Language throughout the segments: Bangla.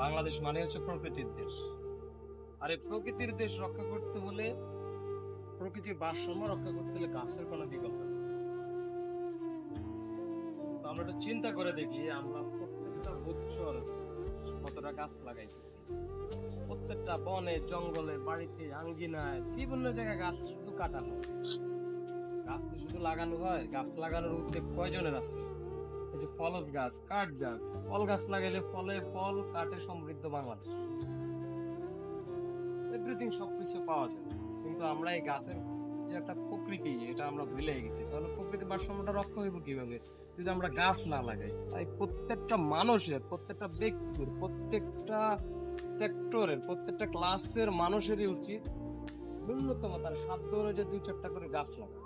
বাংলাদেশ মানে হচ্ছে প্রকৃতির দেশ। আর এই প্রকৃতির দেশ রক্ষা করতে হলে, প্রকৃতির ভারসাম্য রক্ষা করতে হলে গাছের কোনো বিকল্প নেই। তো আমরা একটু চিন্তা করে দেখি, আমরা প্রত্যেকটা বছর কতটা গাছ লাগাইতেছি। প্রত্যেকটা বনে, জঙ্গলে, বাড়িতে, আঙ্গিনায়, বিভিন্ন জায়গায় গাছ শুধু কাটানো। গাছ কি শুধু লাগানো হয়? গাছ লাগানোর উদ্যোগ কয়জনের আছে? এই যে ফলস গাছ, কাঠ গাছ, ফল গাছ লাগাইলে ফলে ফল, কাঠে সমৃদ্ধ বাংলাদেশ, এভরিথিং সবকিছু পাওয়া যায়। কিন্তু আমরা এই গাছের যে একটা প্রকৃতি, এটা আমরা ভুলে গেছি। তাহলে প্রকৃতির ভারসাম্যটা রক্ষা হইব কিভাবে যদি আমরা গাছ না লাগাই? তাই প্রত্যেকটা মানুষের, প্রত্যেকটা ব্যক্তির, প্রত্যেকটা সেক্টরের, প্রত্যেকটা ক্লাসের মানুষেরই উচিত ন্যূনতম তার সাধ্য অনুযায়ী 2-4টা করে গাছ লাগানো।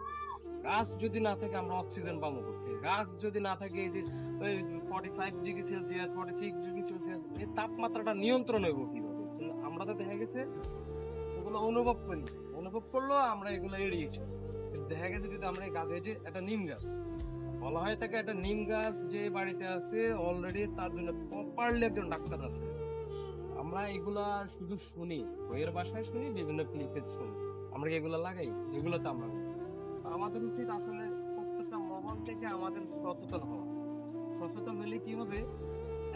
গাছ যদি না থাকে আমরা অক্সিজেন পাবো করতে? গাছ যদি না থাকে, এই যে 45 ডিগ্রি সেলসিয়াস, 46 ডিগ্রি সেলসিয়াস, এই তাপমাত্রাটা নিয়ন্ত্রণ হইব কিভাবে? কিন্তু আমরা তো দেখা গেছে ওগুলো অনুভব করি, অনুভব করলেও আমরা এগুলো এড়িয়ে চলি। কিন্তু দেখা গেছে যদি আমরা এই গাছ, এই যে একটা নিম গাছ বলা হয় থাকে, একটা নিম গাছ যে বাড়িতে আছে অলরেডি তার জন্য প্রপারলি একজন ডাক্তার আছে। আমরা এগুলা শুধু শুনি, বইয়ের বাসায় শুনি, বিভিন্ন ক্লিপে শুনি। আমরা কি এগুলো লাগাই? এগুলো তো আমরা না। তো আমাদের উচিত আসলে প্রত্যেকটা মহল থেকে আমাদের সচেতন হওয়া। সচেতন হলে কি হবে,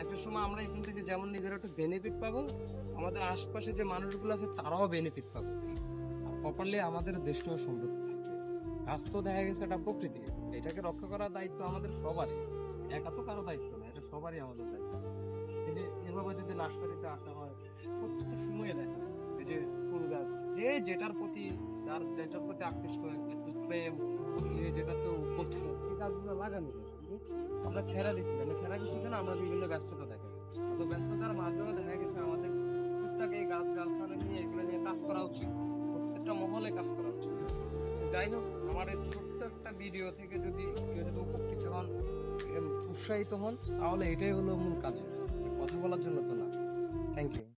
একটা সময় আমরা এখান থেকে যেমন নিজেরা একটু বেনিফিট পাবো, আমাদের আশপাশে যে মানুষগুলো আছে তারাও বেনিফিট পাবে। আর প্রপারলি আমাদের দেশটাও সমৃদ্ধ থাকবে। গাছ তো দেখা গেছে একটা প্রকৃতি, এটাকে রক্ষা করার দায়িত্ব আমাদের সবারই। একা তো কারো দায়িত্ব না, এটা সবারই আমাদের দায়িত্ব। এই যে এভাবে যদি নার্সারিতে আসা হয়, প্রত্যেকটা সময়ে দেখা যায় এই যে ফুল গাছ, যে যেটার প্রতি, যার যেটার প্রতি আকৃষ্ট হয়, একটু প্রেম, যে যেটাতে উপলব্ধ, এই গাছগুলো লাগানো যায়। কিন্তু আমরা ছেড়া দিচ্ছি, আমরা ছেড়া দিচ্ছি কেন? আমরা বিভিন্ন ব্যস্ততা দেখাই। অত ব্যস্ততার মাধ্যমে দেখা গেছে আমাদের টুকটাক এই গাছ গাছালি নিয়ে, এগুলো নিয়ে কাজ করা উচিত। প্রত্যেকটা মহলে কাজ করা উচিত। যাই হোক, আমার এই ছোট্ট একটা ভিডিও থেকে যদি কেউ যদি উপকৃত হন, উৎসাহিত হন, তাহলে এটাই হলো মূল কাজ। কথা বলার জন্য তো না। Thank you.